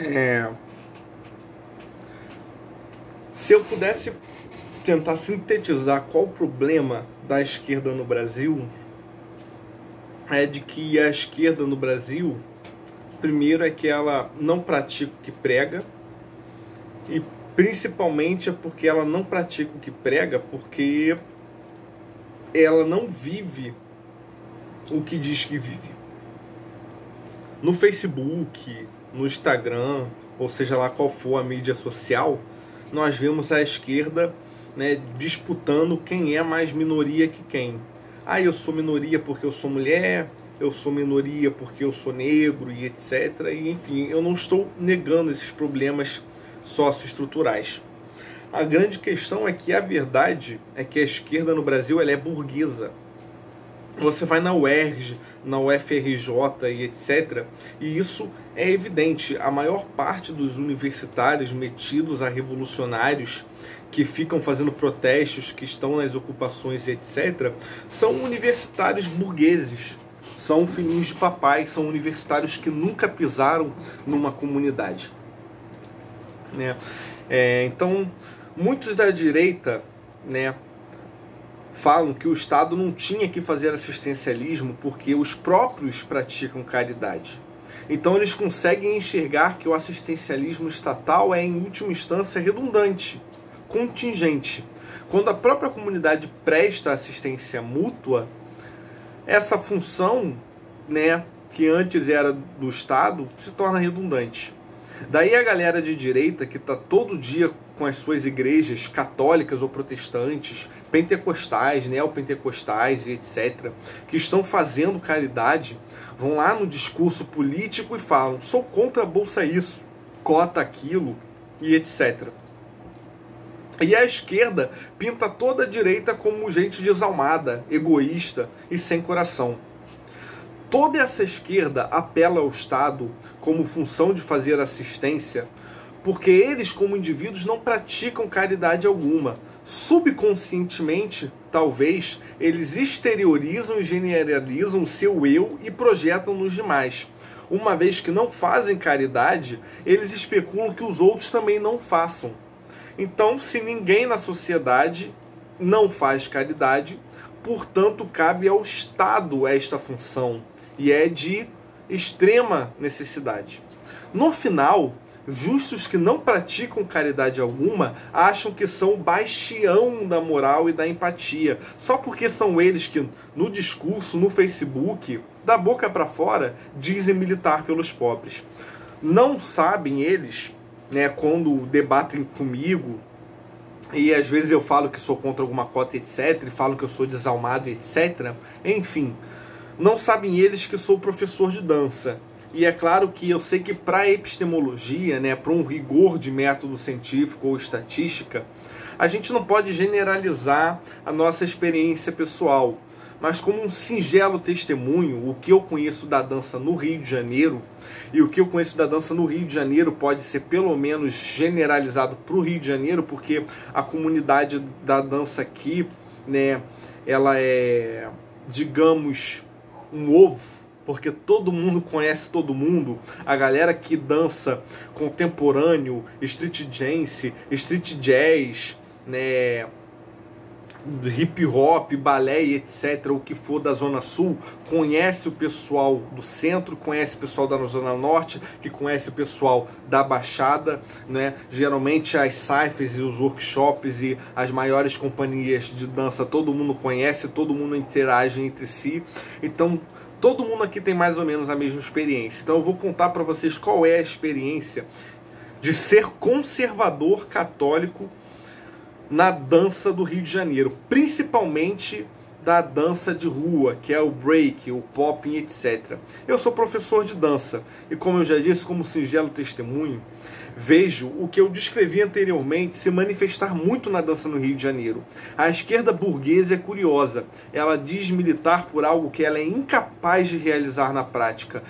É, se eu pudesse tentar sintetizar qual o problema da esquerda no Brasil, é de que a esquerda no Brasil, primeiro é que ela não pratica o que prega, e principalmente é porque ela não pratica o que prega porque ela não vive o que diz que vive. No Facebook, no Instagram, ou seja lá qual for a mídia social, nós vemos a esquerda, né, disputando quem é mais minoria que quem. Ah, eu sou minoria porque eu sou mulher, eu sou minoria porque eu sou negro e etc. E, enfim, eu não estou negando esses problemas socioestruturais. A grande questão é que a verdade é que a esquerda no Brasil ela é burguesa. Você vai na UERJ, na UFRJ e etc. E isso é evidente. A maior parte dos universitários metidos a revolucionários que ficam fazendo protestos, que estão nas ocupações e etc., são universitários burgueses. São filhinhos de papai, são universitários que nunca pisaram numa comunidade. Né? Então, muitos da direita, né, falam que o Estado não tinha que fazer assistencialismo porque os próprios praticam caridade. Então eles conseguem enxergar que o assistencialismo estatal é, em última instância, redundante, contingente. Quando a própria comunidade presta assistência mútua, essa função, né, que antes era do Estado, se torna redundante. Daí a galera de direita que está todo dia com as suas igrejas católicas ou protestantes, pentecostais, neopentecostais e etc., que estão fazendo caridade, vão lá no discurso político e falam: sou contra a bolsa isso, cota aquilo e etc. E a esquerda pinta toda a direita como gente desalmada, egoísta e sem coração. Toda essa esquerda apela ao Estado como função de fazer assistência, porque eles, como indivíduos, não praticam caridade alguma. Subconscientemente, talvez, eles exteriorizam e generalizam o seu eu e projetam nos demais. Uma vez que não fazem caridade, eles especulam que os outros também não façam. Então, se ninguém na sociedade não faz caridade, portanto, cabe ao Estado esta função. E é de extrema necessidade. No final, justos que não praticam caridade alguma acham que são o bastião da moral e da empatia, só porque são eles que, no discurso, no Facebook, da boca para fora, dizem militar pelos pobres. Não sabem eles, né, quando debatem comigo, e às vezes eu falo que sou contra alguma cota, etc., e falo que eu sou desalmado, etc., enfim, não sabem eles que sou professor de dança. E é claro que eu sei que para a epistemologia, né, para um rigor de método científico ou estatística, a gente não pode generalizar a nossa experiência pessoal. Mas como um singelo testemunho, o que eu conheço da dança no Rio de Janeiro, e o que eu conheço da dança no Rio de Janeiro pode ser pelo menos generalizado para o Rio de Janeiro, porque a comunidade da dança aqui, né, ela é, digamos, um ovo, porque todo mundo conhece todo mundo. A galera que dança contemporâneo, street dance, street jazz, né, hip hop, balé e etc., o que for da Zona Sul, conhece o pessoal do centro, conhece o pessoal da Zona Norte, que conhece o pessoal da Baixada, né? Geralmente as cyphers e os workshops e as maiores companhias de dança, todo mundo conhece, todo mundo interage entre si. Então, todo mundo aqui tem mais ou menos a mesma experiência. Então eu vou contar para vocês qual é a experiência de ser conservador católico na dança do Rio de Janeiro, principalmente da dança de rua, que é o break, o popping, etc. Eu sou professor de dança e, como eu já disse, como singelo testemunho, vejo o que eu descrevi anteriormente se manifestar muito na dança no Rio de Janeiro. A esquerda burguesa é curiosa, ela diz militar por algo que ela é incapaz de realizar na prática.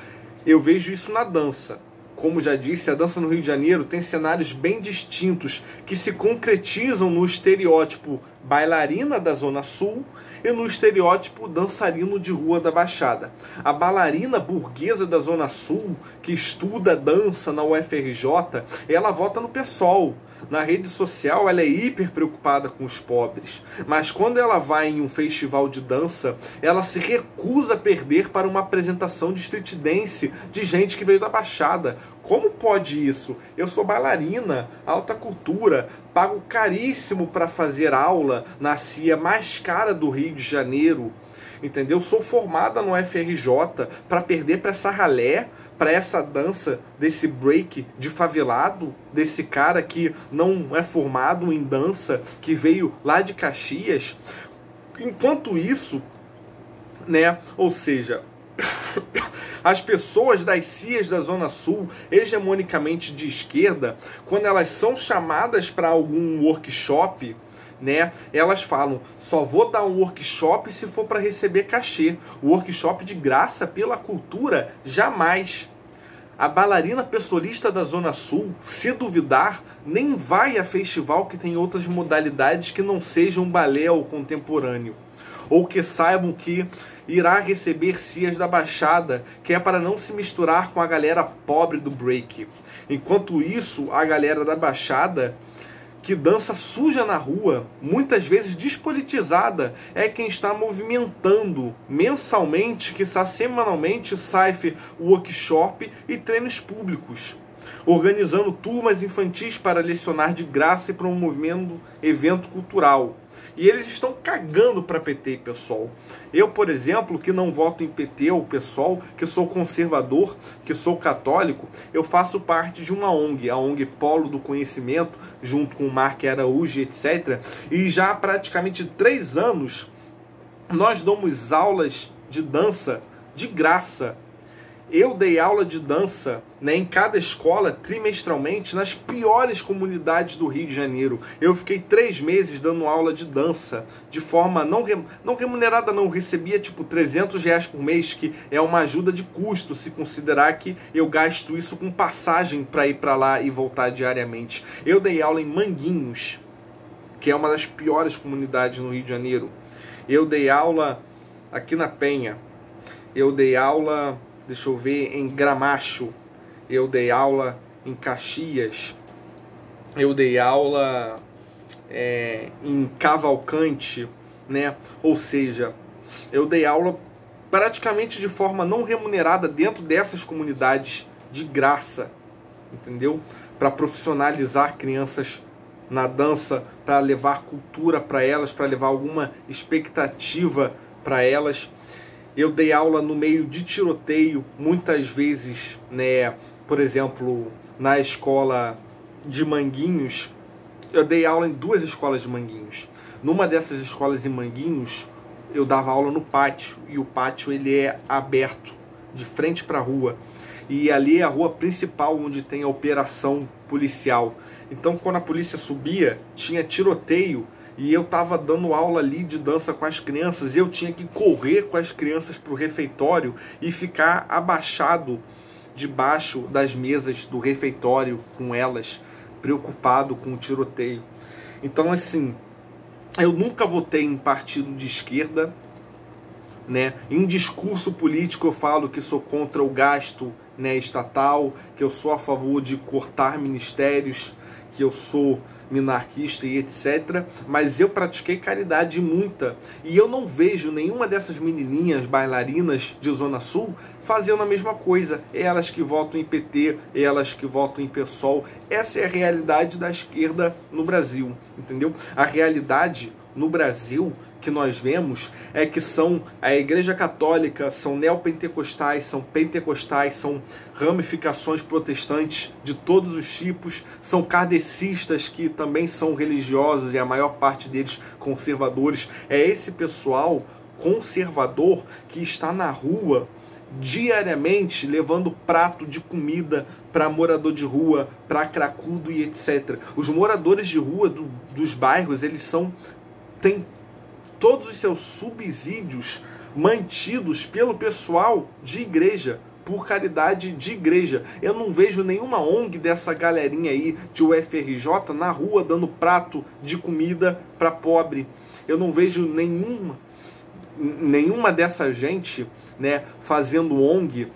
Eu vejo isso na dança. Como já disse, a dança no Rio de Janeiro tem cenários bem distintos que se concretizam no estereótipo bailarina da Zona Sul e no estereótipo dançarino de rua da Baixada. A bailarina burguesa da Zona Sul, que estuda dança na UFRJ, ela vota no PSOL. Na rede social ela é hiper preocupada com os pobres, mas quando ela vai em um festival de dança, ela se recusa a perder para uma apresentação de street dance de gente que veio da Baixada. Como pode isso? Eu sou bailarina, alta cultura, pago caríssimo para fazer aula na CIA mais cara do Rio de Janeiro, entendeu? Sou formada no UFRJ para perder para essa ralé, para essa dança desse break de favelado, desse cara que não é formado em dança, que veio lá de Caxias. Enquanto isso, né, ou seja, as pessoas das CIAs da Zona Sul, hegemonicamente de esquerda, quando elas são chamadas para algum workshop, né, elas falam, só vou dar um workshop se for para receber cachê. O workshop de graça pela cultura, jamais. A bailarina pessoalista da Zona Sul, se duvidar, nem vai a festival que tem outras modalidades que não sejam balé ou contemporâneo. Ou que saibam que irá receber cias da Baixada, que é para não se misturar com a galera pobre do break. Enquanto isso, a galera da Baixada, que dança suja na rua, muitas vezes despolitizada, é quem está movimentando mensalmente, quiçá semanalmente, cypher, workshop e treinos públicos, organizando turmas infantis para lecionar de graça e promovendo evento cultural. E eles estão cagando para PT e PSOL. Eu, por exemplo, que não voto em PT ou PSOL, que sou conservador, que sou católico, eu faço parte de uma ONG, a ONG Polo do Conhecimento, junto com o Mark Araújo, etc. E já há praticamente 3 anos nós damos aulas de dança de graça. Eu dei aula de dança, né, em cada escola, trimestralmente, nas piores comunidades do Rio de Janeiro. Eu fiquei 3 meses dando aula de dança, de forma não remunerada, não. Eu recebia tipo R$300 por mês, que é uma ajuda de custo, se considerar que eu gasto isso com passagem para ir para lá e voltar diariamente. Eu dei aula em Manguinhos, que é uma das piores comunidades no Rio de Janeiro. Eu dei aula aqui na Penha. Eu dei aula... deixa eu ver, em Gramacho, eu dei aula em Caxias, eu dei aula em Cavalcante, né? Ou seja, eu dei aula praticamente de forma não remunerada dentro dessas comunidades de graça, entendeu? Para profissionalizar crianças na dança, para levar cultura para elas, para levar alguma expectativa para elas. Eu dei aula no meio de tiroteio, muitas vezes, né, por exemplo, na escola de Manguinhos. Eu dei aula em 2 escolas de Manguinhos. Numa dessas escolas em Manguinhos, eu dava aula no pátio, e o pátio ele é aberto, de frente para a rua. E ali é a rua principal onde tem a operação policial. Então, quando a polícia subia, tinha tiroteio, e eu estava dando aula ali de dança com as crianças, e eu tinha que correr com as crianças para o refeitório e ficar abaixado debaixo das mesas do refeitório com elas, preocupado com o tiroteio. Então, assim, eu nunca votei em partido de esquerda, né? Em discurso político eu falo que sou contra o gasto, né, estatal, que eu sou a favor de cortar ministérios, que eu sou minarquista e etc. Mas eu pratiquei caridade muita. E eu não vejo nenhuma dessas menininhas bailarinas de Zona Sul fazendo a mesma coisa. Elas que votam em PT, elas que votam em PSOL. Essa é a realidade da esquerda no Brasil, entendeu? A realidade no Brasil que nós vemos é que são a Igreja Católica, são neopentecostais, são ramificações protestantes de todos os tipos, são kardecistas que também são religiosos e a maior parte deles conservadores. É esse pessoal conservador que está na rua diariamente levando prato de comida para morador de rua, para cracudo e etc. Os moradores de rua dos bairros, eles têm todos os seus subsídios mantidos pelo pessoal de igreja, por caridade de igreja. Eu não vejo nenhuma ONG dessa galerinha aí de UFRJ na rua dando prato de comida para pobre. Eu não vejo nenhuma dessa gente, né, fazendo ONG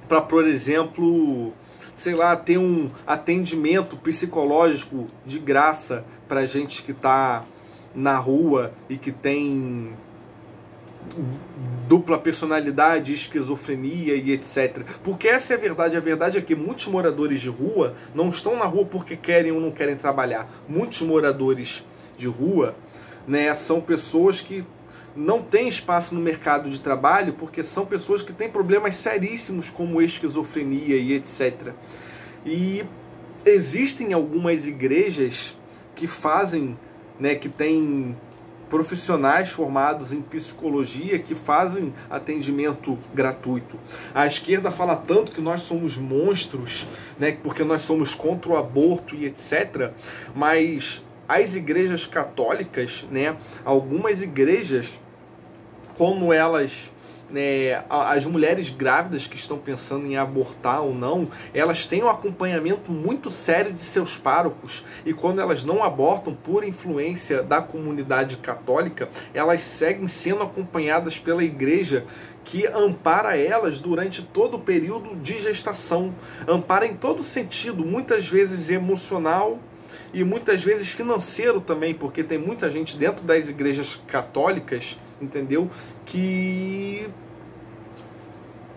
para, por exemplo, sei lá, ter um atendimento psicológico de graça para gente que está na rua e que tem dupla personalidade, esquizofrenia e etc. Porque essa é a verdade. A verdade é que muitos moradores de rua não estão na rua porque querem ou não querem trabalhar. Muitos moradores de rua, né, são pessoas que não têm espaço no mercado de trabalho porque são pessoas que têm problemas seríssimos como esquizofrenia e etc. E existem algumas igrejas que fazem, né, que têm profissionais formados em psicologia que fazem atendimento gratuito. A esquerda fala tanto que nós somos monstros, né, porque nós somos contra o aborto e etc. Mas as igrejas católicas, né, algumas igrejas, como elas, né, as mulheres grávidas que estão pensando em abortar ou não, elas têm um acompanhamento muito sério de seus párocos, e quando elas não abortam por influência da comunidade católica, elas seguem sendo acompanhadas pela igreja, que ampara elas durante todo o período de gestação, ampara em todo sentido, muitas vezes emocional e muitas vezes financeiro também, porque tem muita gente dentro das igrejas católicas, entendeu, que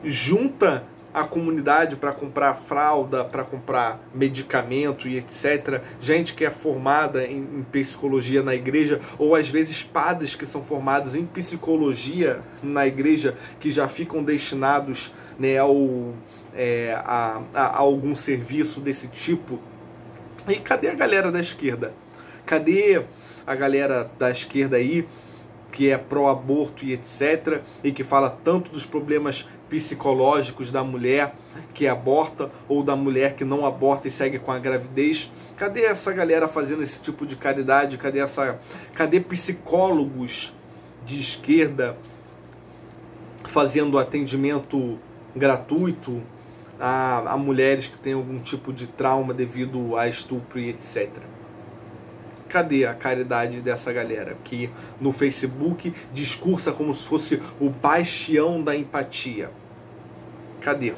junta a comunidade para comprar fralda, para comprar medicamento e etc. Gente que é formada em psicologia na igreja, ou às vezes padres que são formados em psicologia na igreja, que já ficam destinados, né, a algum serviço desse tipo. E cadê a galera da esquerda? Cadê a galera da esquerda aí, que é pró-aborto e etc., e que fala tanto dos problemas psicológicos da mulher que aborta ou da mulher que não aborta e segue com a gravidez? Cadê essa galera fazendo esse tipo de caridade? Cadê psicólogos de esquerda fazendo atendimento gratuito a mulheres que têm algum tipo de trauma devido a estupro e etc? Cadê a caridade dessa galera que no Facebook discursa como se fosse o bastião da empatia? Cadê?